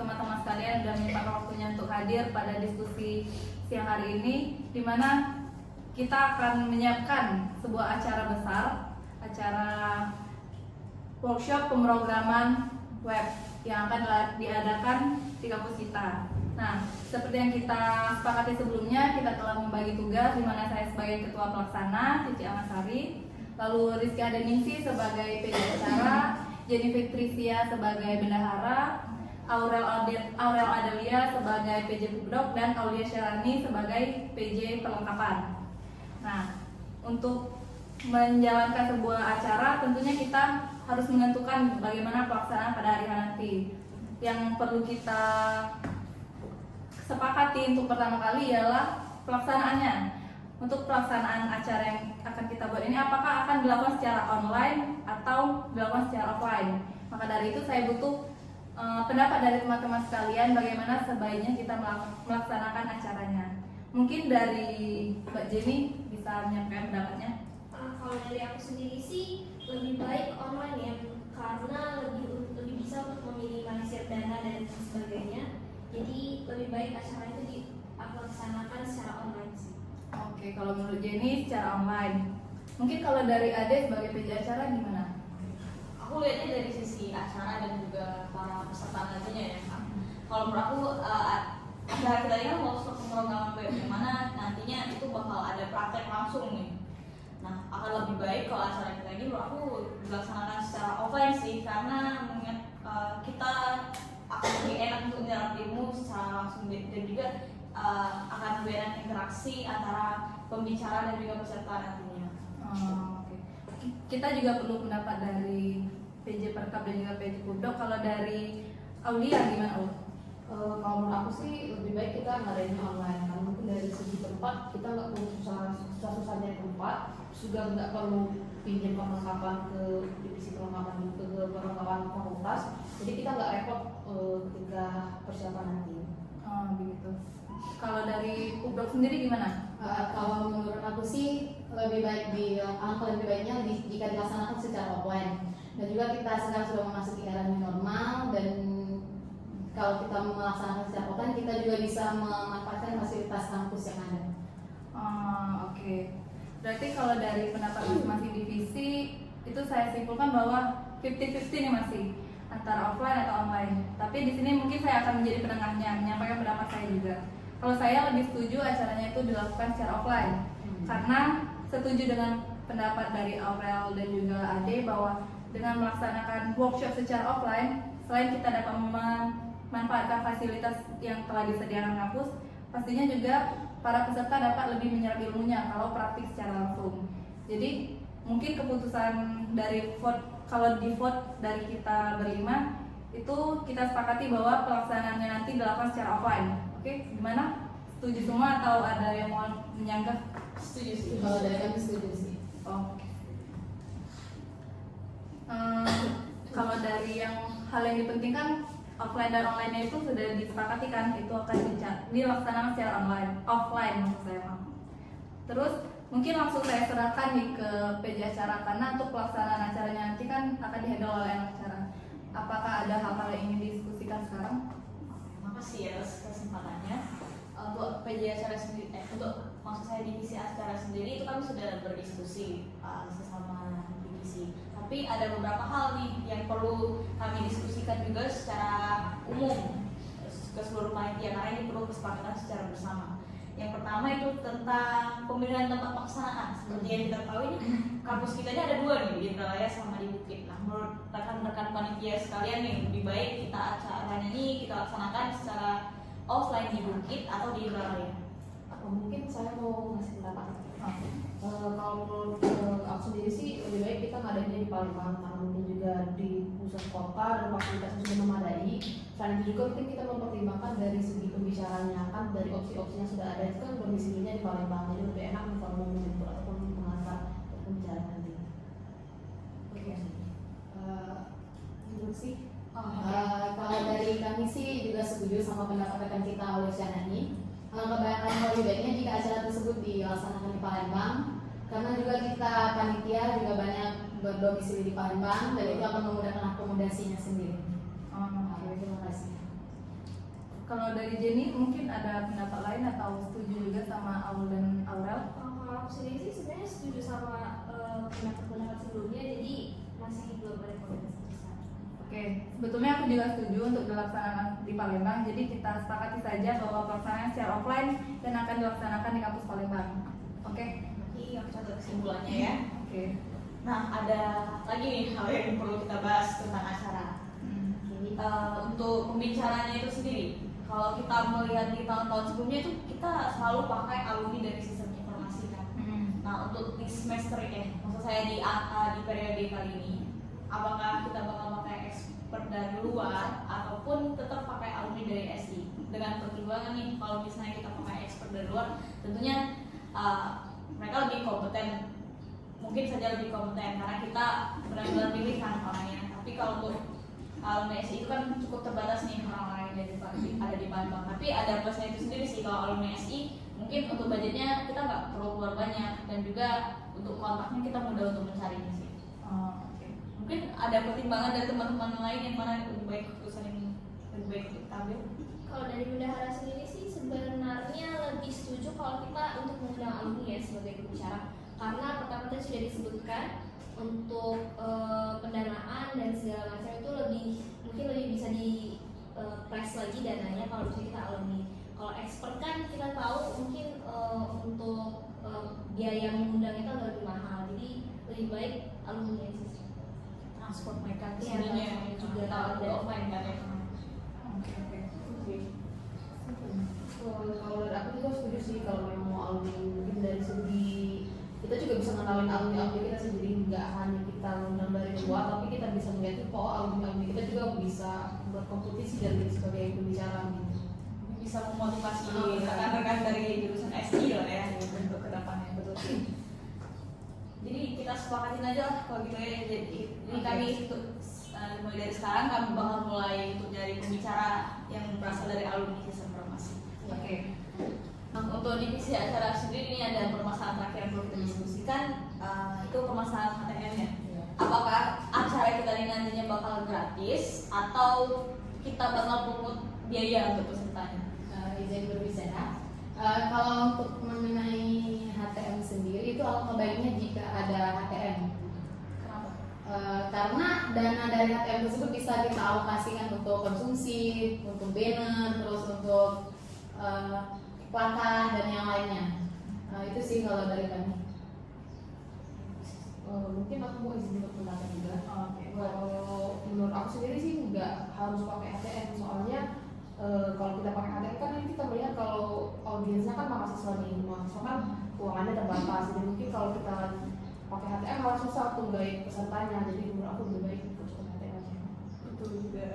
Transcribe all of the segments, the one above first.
teman-teman sekalian sudah menyempatkan waktunya untuk hadir pada diskusi siang hari ini, di mana kita akan menyiapkan sebuah acara besar, acara workshop pemrograman web yang akan diadakan di kampus kita. Nah, seperti yang kita sepakati sebelumnya, kita telah membagi tugas, di mana saya sebagai ketua pelaksana, Cici Amasari, lalu Rizky Adeningsi sebagai PJ acara, Jennifer Trisia sebagai bendahara, Aurel Adelia sebagai PJ Pubdoc, dan Aulia Syarani sebagai PJ perlengkapan. Nah, untuk menjalankan sebuah acara, tentunya kita harus menentukan bagaimana pelaksanaan pada hari nanti. Yang perlu kita sepakati untuk pertama kali ialah pelaksanaannya. Untuk pelaksanaan acara yang akan kita buat ini, apakah akan dilakukan secara online atau dilakukan secara offline? Maka dari itu saya butuh pendapat dari teman-teman sekalian bagaimana sebaiknya kita melaksanakan acaranya. Mungkin dari Mbak Jenny bisa menyampaikan pendapatnya. Kalau dari aku sendiri sih lebih baik online ya, karena lebih bisa untuk meminimalisir dana dan sebagainya. Jadi lebih baik acara itu dilaksanakan secara online sih. Oke, kalau menurut Jenny secara online. Mungkin kalau dari Ade sebagai PJ acara gimana? Aku lihatnya dari sisi acara dan juga para peserta nantinya ya. Kalau menurut aku acara kita ini kan workshop pemrograman web, yang mana nantinya itu bakal ada praktek langsung nih. Nah, akan lebih baik kalau acara kita ini menurut aku dilaksanakan secara offline sih, karena mengingat kita akan lebih enak untuk menyerap ilmu secara langsung, dan juga akan lebih enak interaksi antara pembicara dan juga peserta nantinya. Oke. Kita juga perlu pendapat dari PJ Perkap dan juga PJ Pubdoc. Kalau dari Aulia gimana, Ul? Kalau menurut aku sih lebih baik kita ngadainnya online, karena mungkin dari segi tempat kita nggak perlu susah nyari tempat, juga nggak perlu pinjam perlengkapan ke divisi perlengkapan ke perlengkapan fakultas, jadi kita nggak repot ketika persiapan nanti. Begitu. Kalau dari Pubdoc sendiri gimana? Kalau menurut aku sih lebih baik lebih baiknya jika dilaksanakan secara offline, dan juga kita sekarang sudah memasuki era new normal, dan kalau kita melaksanakan secara offline kita juga bisa memanfaatkan fasilitas kampus yang ada. Oke. Berarti kalau dari pendapat masing-masing divisi itu saya simpulkan bahwa 50-50 nih masih antara offline atau online. Tapi di sini mungkin saya akan menjadi penengahnya, menyampaikan pendapat saya juga. Kalau saya lebih setuju acaranya itu dilakukan secara offline, karena setuju dengan pendapat dari Aurel dan juga Ade bahwa dengan melaksanakan workshop secara offline, selain kita dapat memanfaatkan fasilitas yang telah disediakan kampus, pastinya juga para peserta dapat lebih menyerap ilmunya kalau praktik secara langsung. Jadi mungkin keputusan dari vote, kalau di vote dari kita berlima itu kita sepakati bahwa pelaksanaannya nanti dilakukan secara offline. Oke, gimana? Setuju semua atau ada yang mau menyanggah? Setuju sih. Kalau dari kami setuju sih. Oke. Kalau dari yang hal yang dipentingkan, offline dan online itu sudah disepakati kan, itu akan dilaksanakan secara offline maksud saya. Terus mungkin langsung saya serahkan nih ke PJ acara, karena untuk pelaksanaan acaranya nanti kan akan dihandle oleh anak acara. Apakah ada hal-hal yang ingin didiskusikan sekarang? Makasih ya atas kesempatannya. Untuk PJ acara sendiri, untuk maksud saya divisi acara sendiri itu kami sudah berdiskusi sesama divisi. Tapi ada beberapa hal nih yang perlu kami diskusikan juga secara umum ke seluruh panitia, karena ini perlu kesepakatan secara bersama. Yang pertama itu tentang pemilihan tempat pelaksanaan. Seperti yang kita tahu ini kampus kita ini ada dua nih, di Indralaya sama di Bukit. Nah, menurut rekan-rekan panitia sekalian nih, lebih baik kita acaranya ini kita laksanakan secara offline di Bukit atau di Indralaya. Mungkin saya mau ngasih pendapat. Kalau menurut aku sendiri sih lebih baik kita ngadainnya di Palembang, karena mungkin juga di pusat kota dan fasilitasnya sudah memadai. Selain itu juga mungkin kita mempertimbangkan dari segi pembicaranya, kan dari opsi-opsi yang sudah ada itu kan domisilinya di Palembang, jadi lebih enak untuk menjemput ataupun mengantar pembicaraan nanti. Oke. Itu sih. Kalau dari kami sih juga setuju sama pendapat rekan kita oleh Syanani. Kebanyakan lebih baiknya jika acara tersebut dilaksanakan di Palembang, karena juga kita panitia juga banyak berdomisili di Palembang, dan itu akan memudahkan akomodasinya sendiri. Oke. Terima kasih. Kalau dari Jenny mungkin ada pendapat lain atau setuju juga sama Aul dan Aurel? Kalau aku sendiri sih sebenarnya setuju sama pendapat-pendapat sebelumnya, jadi masih belum ada koordinasi besar. Oke, sebetulnya aku juga setuju untuk dilaksanakan di Palembang. Jadi kita sepakati saja bahwa pelaksanaan secara offline dan akan dilaksanakan di kampus Palembang. Oke? Jadi aku catat kesimpulannya ya. Oke. Nah, ada lagi nih hal yang perlu kita bahas tentang acara. Hmm. Untuk pembicaranya itu sendiri, kalau kita melihat di tahun-tahun sebelumnya itu kita selalu pakai alumni dari sistem informasi kan. Nah, untuk di semester ini, maksud saya di periode kali ini, apakah kita bakal pakai expert dari luar ataupun tetap pakai alumni dari SI? Dengan pertimbangan nih, kalau misalnya kita pakai expert dari luar, tentunya mereka lebih kompeten, mungkin saja lebih kompeten karena kita benar-benar pilih kan orangnya. Tapi kalau untuk alumni SI itu kan cukup terbatas nih orang-orang yang ada di Palembang. Tapi ada plusnya itu sendiri sih, kalau alumni SI mungkin untuk budgetnya kita nggak perlu keluar banyak dan juga untuk kontaknya kita mudah untuk mencarinya sih. Oke. Mungkin ada pertimbangan dari teman-teman lain yang mana lebih baik keputusan yang lebih baik untuk kita ambil. Kalau dari bendahara sendiri sih sebenarnya lebih setuju kalau kita untuk mengundang alumni ya sebagai pembicara, karena pertama tadi sudah disebutkan untuk pendanaan dan segala macam itu mungkin lebih bisa di press lagi dananya kalau misalnya kita alumni. Kalau expert kan kita tahu mungkin untuk biaya mengundang itu agak lebih mahal, jadi lebih baik alumni aja sih. Transport mereka ke Iya, sininya transport juga juga tahu ada. offline kan ya. Oke. Kalau dari aku juga setuju sih kalau memang mau alumni, mungkin dari segi kita juga bisa ngenalin alumni kita sendiri, nggak hanya kita ngundang dari luar, tapi kita bisa melihat kok alumni kita juga bisa berkompetisi dan jadi sebagai pembicara gitu. Bisa memotivasi rekan-rekan dari jurusan SI lah ya untuk kedepannya, betul sih. Jadi kita sepakatin aja lah kalau gitu ya. Jadi kami mulai dari sekarang kami bakal mulai untuk nyari pembicara yang berasal dari alumni sistem informasi. Oke. Untuk divisi acara sendiri ini ada permasalahan terakhir yang perlu kita diskusikan, itu permasalahan HTM ya. Apakah acara kita ini nantinya bakal gratis atau kita bakal pungut biaya untuk pesertanya? Izin berbicara. Kalau untuk mengenai HTM sendiri itu alangkah baiknya jika ada HTM. Kenapa? Karena dana dari HTM tersebut bisa kita alokasikan untuk konsumsi, untuk banner, terus untuk plakat dan yang lainnya. Itu sih kalau dari kami. Mungkin aku mau izin berpendapat juga. Oke. Kalau menurut aku sendiri sih nggak harus pakai HTM, soalnya kalau kita pakai HTM kan nanti kita melihat kalau audiensnya kan mahasiswa nih, mahasiswa kan keuangannya terbatas, jadi mungkin kalau kita pakai HTM malah susah untuk guide pesertanya, jadi menurut aku lebih baik ikut HTM aja. Betul juga.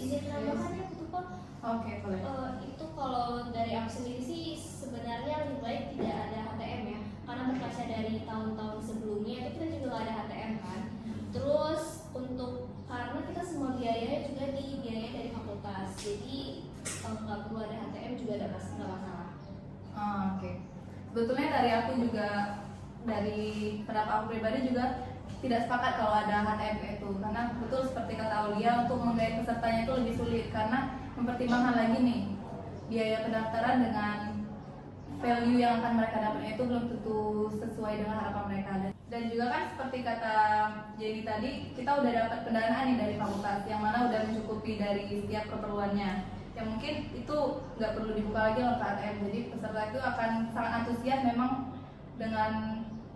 Izin tambahkan ya, betul kok. Oke, boleh. Itu kalau dari aku sendiri sih sebenarnya lebih baik tidak ada HTM ya, karena berkaca dari tahun-tahun sebelumnya itu kita juga nggak ada HTM kan. Terus untuk karena kita semua biayanya juga dibiayai dari fakultas, jadi nggak perlu ada HTM juga ada masalah. Oke. Sebetulnya dari aku juga, dari pendapat aku pribadi juga tidak sepakat kalau ada HTM itu, karena betul seperti kata Aulia, untuk menggait pesertanya itu lebih sulit karena mempertimbangkan lagi nih biaya pendaftaran dengan value yang akan mereka dapatnya itu belum tentu sesuai dengan harapan mereka. Dan juga kan seperti kata Jenny tadi, kita udah dapat pendanaan nih dari fakultas yang mana udah mencukupi dari setiap keperluannya, yang mungkin itu nggak perlu dibuka lagi oleh KTM. Jadi peserta itu akan sangat antusias memang dengan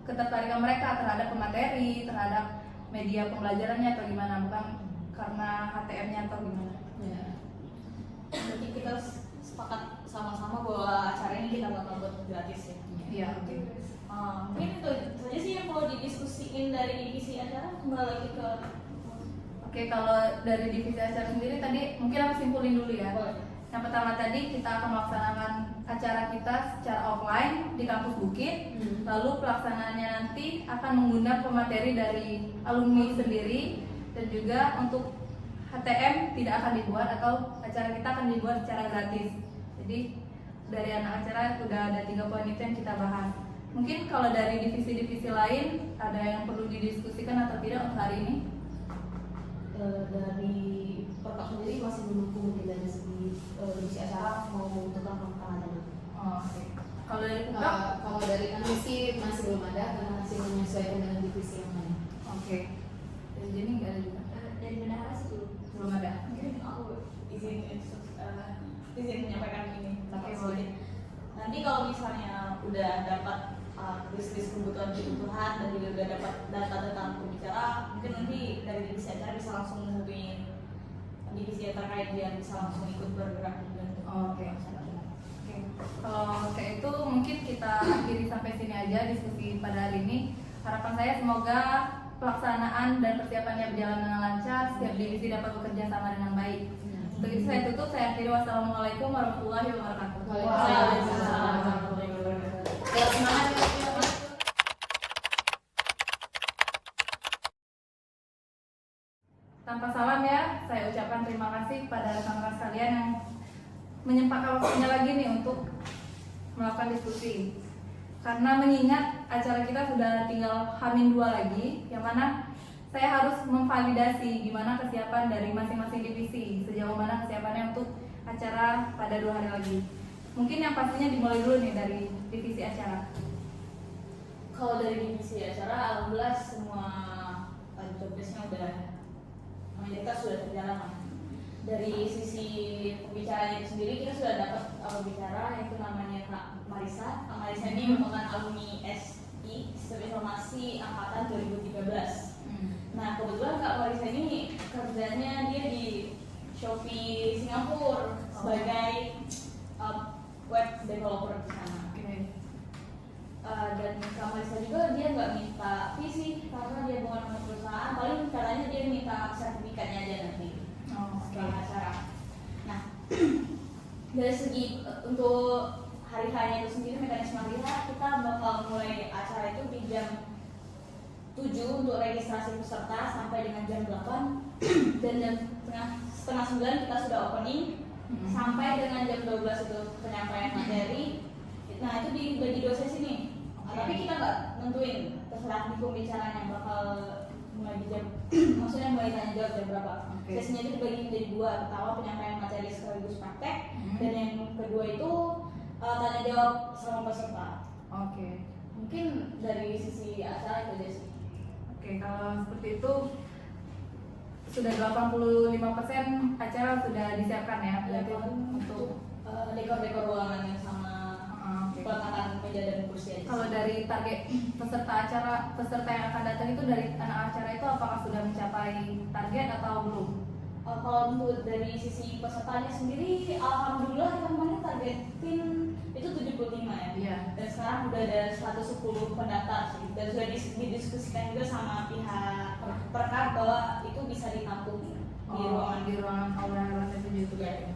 ketertarikan mereka terhadap pemateri, terhadap media pembelajarannya atau gimana, bukan karena HTM-nya atau gimana. Ya. Jadi kita sepakat sama-sama bahwa acara ini kita bakal buat gratis ya. Iya, oke. Mungkin itu saja sih yang mau didiskusiin dari divisi acara. Kembali lagi ke Oke, kalau dari divisi acara sendiri tadi mungkin aku simpulin dulu ya. Boleh. Yang pertama tadi kita akan melaksanakan acara kita secara offline di kampus Bukit. Lalu pelaksanaannya nanti akan menggunakan pemateri dari alumni sendiri, dan juga untuk HTM tidak akan dibuat atau acara kita akan dibuat secara gratis. Jadi dari anak acara udah ada 3 poin itu yang kita bahas. Mungkin kalau dari divisi-divisi lain ada yang perlu didiskusikan atau tidak untuk hari ini? Dari perkap sendiri masih menunggu mungkin dari segi divisi acara mau membutuhkan penekanan. Oh, oke. Kalau dari Pemkab? Kalau dari kami sih masih belum ada karena masih menyesuaikan dengan divisi yang lain. Oke. Dari Jenny nggak ada juga? Dari bendahara sih Belum ada. Mungkin aku izin menyampaikan ini Oke, sedikit. boleh. Nanti kalau misalnya udah dapat list kebutuhan dan juga udah dapat data tentang pembicara, mungkin nanti dari divisi acara bisa langsung menghubungi divisi yang terkait biar bisa langsung ikut bergerak dan Oke. Oke. Kalau kayak itu mungkin kita akhiri sampai sini aja diskusi pada hari ini. Harapan saya semoga pelaksanaan dan persiapannya berjalan dengan lancar, setiap divisi dapat bekerja sama dengan baik. Untuk itu saya tutup, saya akhiri. Wassalamualaikum warahmatullahi wabarakatuh. Waalaikumsalam warahmatullahi wabarakatuh. Ya, semangat ya. Tanpa salam ya, saya ucapkan terima kasih pada rekan-rekan sekalian yang menyempatkan waktunya lagi nih untuk melakukan diskusi. Karena mengingat acara kita sudah tinggal H-2 lagi, yang mana saya harus memvalidasi gimana kesiapan dari masing-masing divisi, sejauh mana kesiapannya untuk acara pada 2 hari lagi. Mungkin yang pastinya dimulai dulu nih dari divisi acara. Kalau dari divisi acara, alhamdulillah semua jobdesknya udah mayoritas sudah terjalan lah. Dari sisi pembicaranya itu sendiri kita sudah dapat pembicara yaitu namanya Kak Marisa. Kak Marisa ini merupakan alumni SI Sistem Informasi Angkatan 2013. Nah kebetulan Kak Marisa ini kerjanya dia di Shopee Singapura sebagai web developer di sana. Dan Kak Marisa juga dia nggak minta visi karena dia bukan anak perusahaan, paling katanya dia minta sertifikatnya aja nanti setelah acara. Nah dari segi untuk hari hanya itu sendiri, mekanisme hari H kita bakal mulai acara itu di jam 7 untuk registrasi peserta sampai dengan jam 8 dan jam setengah 9 kita sudah opening sampai dengan jam 12 itu penyampaian materi. Nah itu dibagi 2 sesi nih. Tapi kita nggak nentuin, terserah di pembicaraan yang bakal mulai di jam maksudnya mulai tanya jawab jam berapa. Sesinya itu dibagi menjadi 2, pertama penyampaian materi sekaligus praktek dan yang kedua itu tanya jawab selama peserta. Mungkin dari sisi acara itu aja sih. Kalau seperti itu sudah 85% acara sudah disiapkan ya, berarti untuk dekor-dekor ruangannya sama peletakan meja dan kursi aja. Kalau dari target peserta yang akan datang itu dari anak acara itu apakah sudah mencapai target atau belum? Kalau untuk dari sisi pesertanya sendiri, alhamdulillah kemarin targetin itu 75 ya. Iya. Dan sekarang udah ada 110 pendaftar sih. Dan sudah didiskusikan juga sama pihak perkab bahwa itu bisa ditampung di ruangan aula lantai 7 itu ya.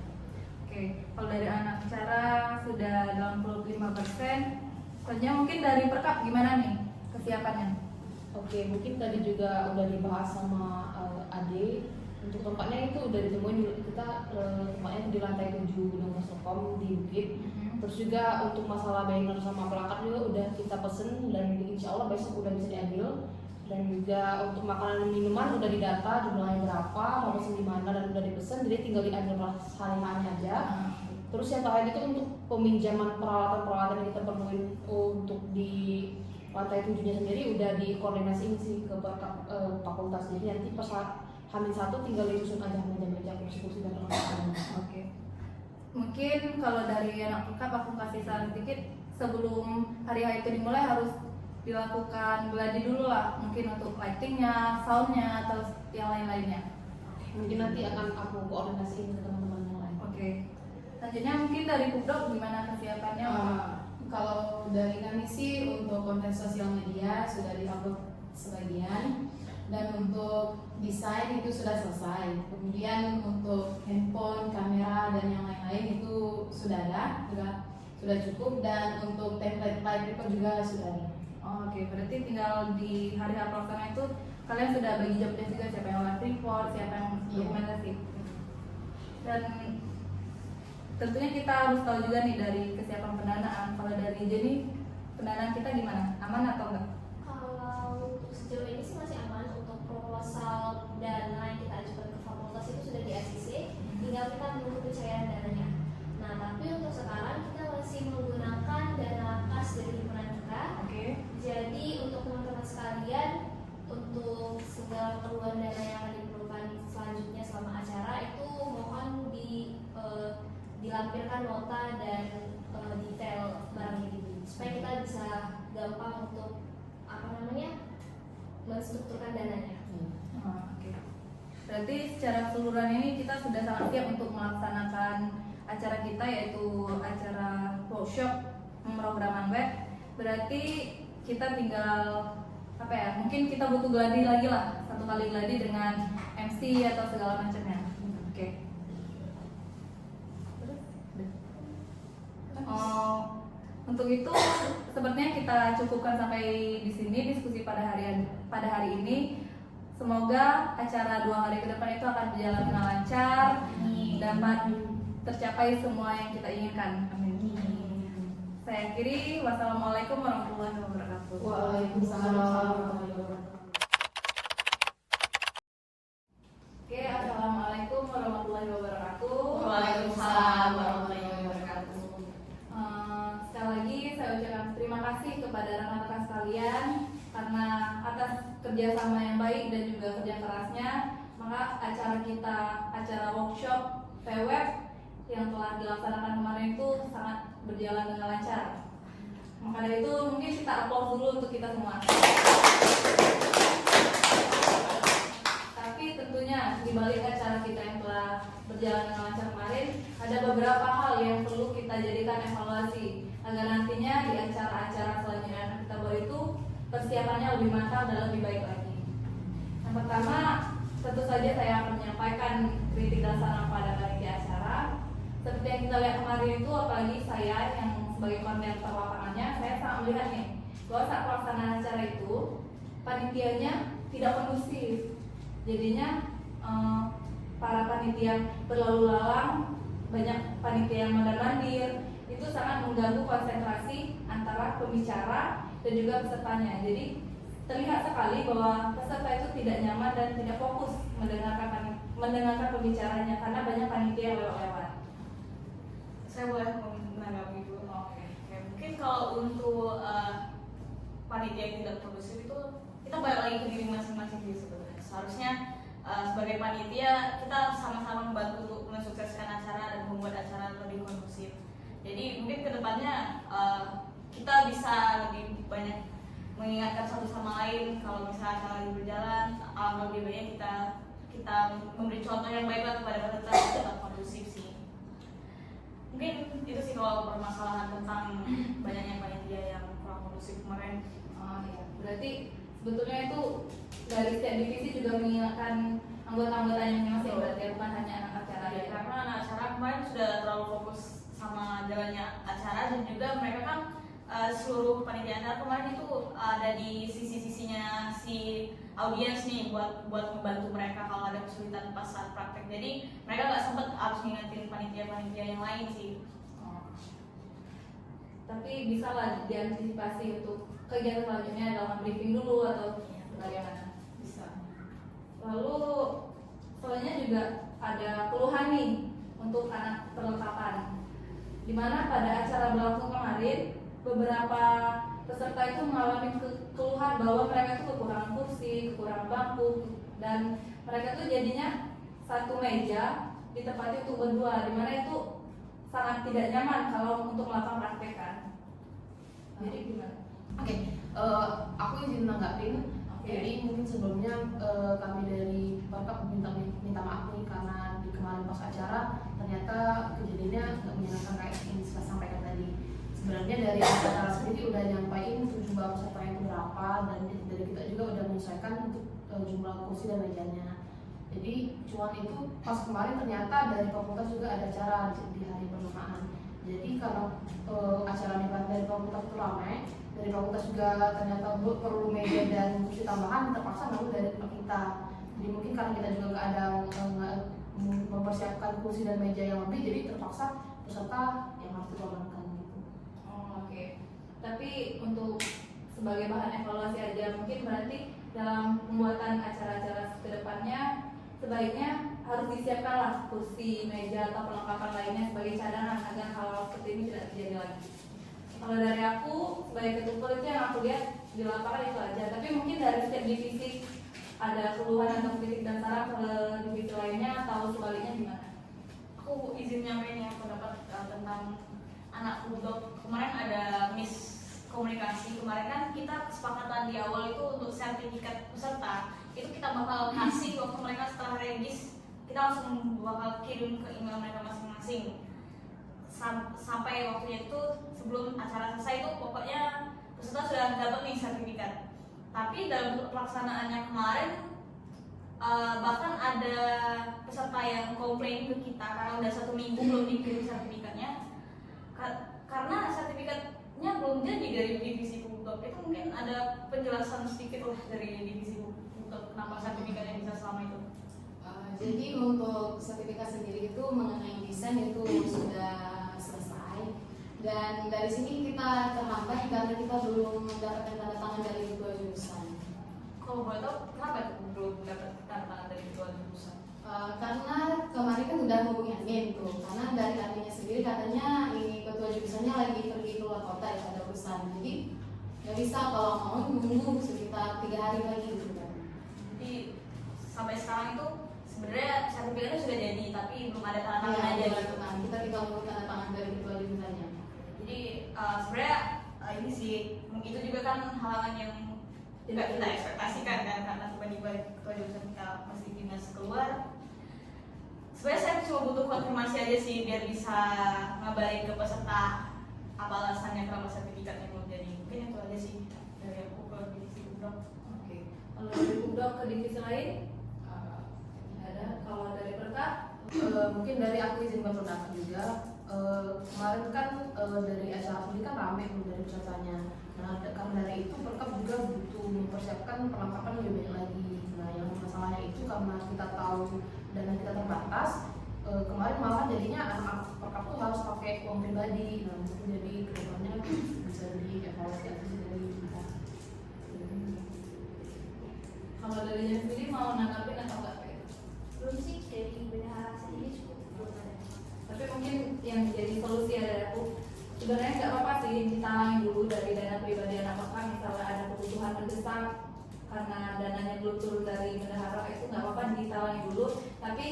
Kalau dari anak acara sudah 85%, selanjutnya mungkin dari perkap gimana nih kesiapannya? Mungkin tadi juga udah dibahas sama Ade. Untuk tempatnya itu udah ditemuin kita tempatnya di lantai 7 gedung Masrokom di Bukit. Terus juga untuk masalah banner sama plakat juga udah kita pesen dan insya Allah besok udah bisa diambil. Dan juga untuk makanan dan minuman udah didata jumlahnya berapa, mau pesen di mana dan udah dipesan, jadi tinggal diambil hari-harinya aja. Terus yang terakhir itu untuk peminjaman peralatan-peralatan yang kita perluin untuk di lantai 7-nya sendiri udah dikoordinasiin sih ke fakultas. Jadi nanti pas H-1 tinggal disusun aja meja-meja kursi-kursi dan peralatan. Mungkin kalau dari anak perkap aku kasih saran sedikit, sebelum hari H itu dimulai harus dilakukan gladi dulu lah, mungkin untuk lightingnya, soundnya atau yang lain-lainnya. Mungkin nanti akan aku koordinasiin ke teman-teman yang lain. Selanjutnya mungkin dari Pupdok gimana kesiapannya? Kalau dari kami sih untuk konten sosial media sudah diupload sebagian, dan untuk desain itu sudah selesai. Kemudian untuk handphone, kamera dan yang lain-lain itu sudah ada, sudah cukup, dan untuk template live report juga sudah ada. Berarti tinggal di hari H pelaksanaan itu kalian sudah bagi job desk juga, siapa yang live report, siapa yang dokumentasi. Dan tentunya kita harus tahu juga nih dari kesiapan pendanaan. Kalau dari Jenny, pendanaan kita gimana? Aman atau enggak? Kalau untuk sejauh ini sih masih aman. Untuk proposal dana yang kita ajukan ke fakultas itu sudah di ACC pencairan dananya. Nah, tapi untuk sekarang kita masih menggunakan dana kas dari himpunan kita. Oke. Jadi untuk teman-teman sekalian, untuk segala keperluan dana yang akan diperlukan selanjutnya selama acara itu mohon dilampirkan nota dan detail barang yang dibeli supaya kita bisa gampang untuk menstrukturkan dananya. Oke. Berarti secara keseluruhan ini kita sudah sangat siap untuk melaksanakan acara kita, yaitu acara workshop pemrograman web. Berarti kita tinggal mungkin kita butuh gladi lagi lah, 1 kali gladi dengan MC atau segala macamnya. Oke. Untuk itu sepertinya kita cukupkan sampai di sini diskusi pada hari ini. Semoga acara 2 hari ke depan itu akan berjalan dengan lancar, dapat tercapai semua yang kita inginkan. Amin. Saya akhiri. Wassalamualaikum warahmatullahi wabarakatuh. Waalaikumsalam warahmatullahi wabarakatuh. Oke, assalamualaikum warahmatullahi wabarakatuh. Waalaikumsalam warahmatullahi wabarakatuh. Sekali lagi saya ucapkan terima kasih kepada rekan-rekan sekalian karena atas kerjasama yang baik dan juga kerja kerasnya, maka acara workshop PWeb yang telah dilaksanakan kemarin itu sangat berjalan dengan lancar. Maka dari itu mungkin kita applause dulu untuk kita semua. Tapi tentunya di balik acara kita yang telah berjalan dengan lancar kemarin, ada beberapa hal yang perlu kita jadikan evaluasi agar nantinya di acara-acara selanjutnya yang kita buat itu persiapannya lebih matang dan lebih baik lagi. Yang pertama, tentu saja saya akan menyampaikan kritik dasar pada panitia acara. Seperti yang kita lihat kemarin itu, apalagi saya yang sebagai koordinator lapangannya, saya sangat melihat nih bahwa saat pelaksanaan acara itu panitianya tidak kondusif. Jadinya para panitia berlalu lalang, banyak panitia yang mondar-mandir, itu sangat mengganggu konsentrasi antara pembicara dan juga pesertanya. Jadi terlihat sekali bahwa peserta itu tidak nyaman dan tidak fokus mendengarkan pembicaranya karena banyak panitia yang lewat-lewat. Saya boleh menanggapi dulu. Oke. Mungkin kalau untuk panitia yang tidak kondusif itu kita balik lagi ke diri masing-masing sih sebenarnya. Seharusnya sebagai panitia kita sama-sama membantu untuk mensukseskan acara dan membuat acara lebih kondusif. Jadi mungkin kedepannya kita bisa lebih banyak mengingatkan satu sama lain kalau misalnya acara lagi berjalan, lebih banyak kita memberi contoh yang baik kepada peserta untuk tetap kondusif sih. Mungkin itu sih kalau permasalahan tentang banyaknya panitia yang kurang kondusif kemarin. Ya. Berarti sebetulnya itu dari setiap divisi juga mengingatkan anggota-anggotanya masing-masing, berarti bukan hanya anak acara. Ya, karena anak acara kemarin sudah terlalu fokus sama jalannya acara dan juga mereka kan seluruh panitia acara kemarin itu ada di sisi-sisinya si audiens nih buat membantu mereka kalau ada kesulitan pas saat praktek. Jadi mereka nggak sempat harus ngingetin panitia-panitia yang lain sih. Tapi bisa lah diantisipasi untuk kegiatan selanjutnya dalam briefing dulu atau bagaimana? Bisa. Lalu soalnya juga ada keluhan nih untuk anak perlengkapan, dimana pada acara berlangsung kemarin beberapa peserta itu mengalami keluhan bahwa mereka itu kekurangan kursi, kekurangan bangku, dan mereka tuh jadinya satu meja ditempati untuk berdua, dimana itu sangat tidak nyaman kalau untuk melakukan praktek kan. Jadi gimana? Oke, aku izin nanggapin. Jadi mungkin sebelumnya kami dari Perkap minta maaf nih karena di kemarin pas acara ternyata kejadiannya nggak menyenangkan kayak yang saya sampaikan tadi. Sebenarnya dari acara sendiri udah nyampain jumlah pesertanya itu berapa dan dari kita juga udah menyesuaikan untuk jumlah kursi dan mejanya. Jadi cuman itu pas kemarin ternyata dari fakultas juga ada acara di hari permukaan. Jadi kalau acara dari fakultas itu ramai, dari fakultas juga ternyata perlu meja dan kursi tambahan, terpaksa ngambil dari tempat kita. Jadi mungkin karena kita juga nggak ada mempersiapkan kursi dan meja yang lebih, jadi terpaksa peserta yang harus dikorbankan gitu. Oke. Tapi untuk sebagai bahan evaluasi aja, mungkin berarti dalam pembuatan acara-acara kedepannya sebaiknya harus disiapkan lah kursi, meja atau perlengkapan lainnya sebagai cadangan agar hal seperti ini tidak terjadi lagi. Kalau dari aku sebagai ketumpul itu yang aku lihat di lapangan itu aja. Tapi mungkin dari setiap divisi ada keluhan atau kritik dan saran ke divisi lainnya atau sebaliknya gimana? Aku izin nyampein ya pendapat tentang anak bulldog. Kemarin ada miskomunikasi. Kemarin kan kita kesepakatan di awal itu untuk sertifikat peserta itu kita bakal kasih waktu mereka setelah regis, kita langsung bakal kirim ke email mereka masing-masing. Sampai waktunya itu sebelum acara selesai itu pokoknya peserta sudah dapat nih sertifikat. Tapi dalam pelaksanaannya kemarin bahkan ada peserta yang komplain ke kita karena udah 1 minggu belum dikirim sertifikatnya karena sertifikatnya belum jadi dari divisi bulldog. Itu mungkin ada penjelasan sedikit lah dari divisi bulldog kenapa sertifikatnya bisa selama itu. Jadi untuk sertifikat sendiri itu mengenai desain itu sudah selesai, dan dari sini kita terhambat karena kita belum mendapatkan tanda tangan dari kedua jurusan. Kalau boleh tahu kenapa itu belum dapat tanda tangan dari kedua jurusan? Karena kemarin kan udah hubungi admin tuh, karena dari adminnya sendiri katanya ini ketua jurusannya lagi pergi keluar kota ya, ada urusan, jadi nggak bisa, kalau mau nunggu sekitar 3 hari lagi gitu kan. Jadi sampai sekarang itu sebenarnya sertifikatnya sudah jadi tapi belum ada tanda tangan aja gitu. Nah, kita tinggal menunggu tanda tangan dari ketua jurusannya. Jadi sebenarnya ini sih itu juga kan halangan yang tidak kita ekspektasikan kan, karena tiba-tiba ketua jurusan kita masih dinas keluar. Sebenarnya saya cuma butuh konfirmasi aja sih biar bisa ngabarin ke peserta apa alasannya kenapa sertifikatnya belum jadi. Mungkin itu aja sih dari aku ke divisi bulldog. Oke. Kalau dari bulldog ke divisi lain ada. Kalau dari Perkat Mungkin dari aku izin berpendapat juga. Kemarin kan dari acara ini kan rame tuh dari pesertanya. Nah, karena dari itu Perkap juga butuh mempersiapkan perlengkapan lebih banyak lagi. Nah, yang masalahnya itu karena kita tahu dana kita terbatas, kemarin malah jadinya anak-anak Perkap tuh harus pakai uang pribadi. Nah, mungkin jadi kedepannya bisa dievaluasi dari kita. kalau dari Jen sendiri mau nanggapin atau enggak? Belum sih, dari bendahara sendiri cukup belum ada. Tapi mungkin yang jadi solusi dari aku sebenarnya nggak apa-apa sih ditalangin dulu dari dana pribadi anak bapak, misalnya ada kebutuhan mendesak karena dananya belum turun dari bendahara, itu nggak apa-apa ditalangin dulu, tapi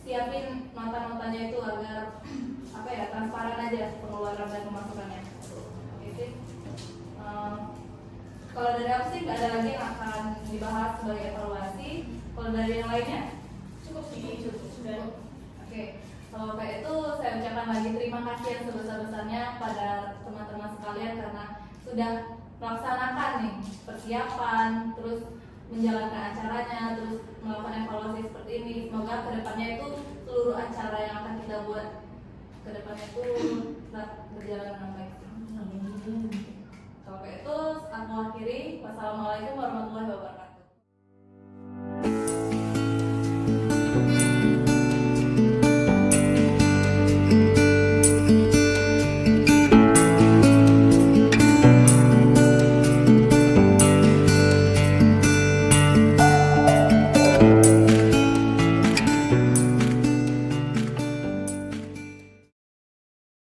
siapin nota-notanya itu agar apa ya, transparan aja pengeluaran dan pemasukannya. Oke sih. Kalau dari aku sih nggak ada lagi yang akan dibahas sebagai evaluasi. Kalau dari yang lainnya Cukup sih, cukup sudah. oke. Kalau kayak itu saya ucapkan lagi terima kasih yang sebesar-besarnya pada teman-teman sekalian karena sudah melaksanakan nih persiapan, terus menjalankan acaranya, terus melakukan evaluasi seperti ini. Semoga kedepannya itu seluruh acara yang akan kita buat kedepannya itu tetap berjalan dengan baik. Kalau kayak itu aku akhiri. Wassalamualaikum warahmatullahi wabarakatuh.